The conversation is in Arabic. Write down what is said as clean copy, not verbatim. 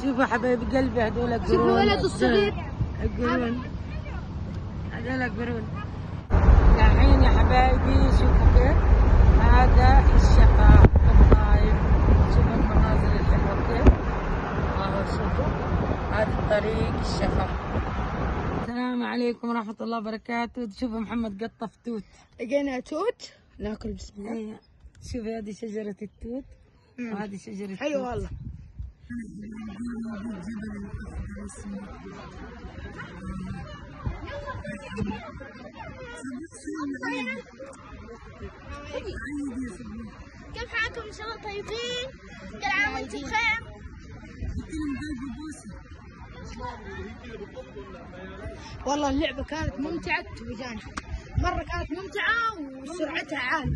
شوفوا حبايب قلبي هذول قرون. شوفوا الولد الصغير قرون، هذول قرون. الحين يا حبايبي شوفوا كيف هذا الشفا الطايف. شوفوا المناظر الحلوة كيف. شوفوا هذا الطريق الشفا. السلام عليكم ورحمة الله وبركاته. شوفوا محمد قطف توت. لقينا توت ناكل بسم الله. شوفي هذه شجرة التوت وهذه شجرة حلو والله. كيف حالكم؟ ان شاء الله طيبين؟ كل عام وانتم بخير. والله اللعبة كانت ممتعة وجانا مرة، كانت ممتعة وسرعتها عالية.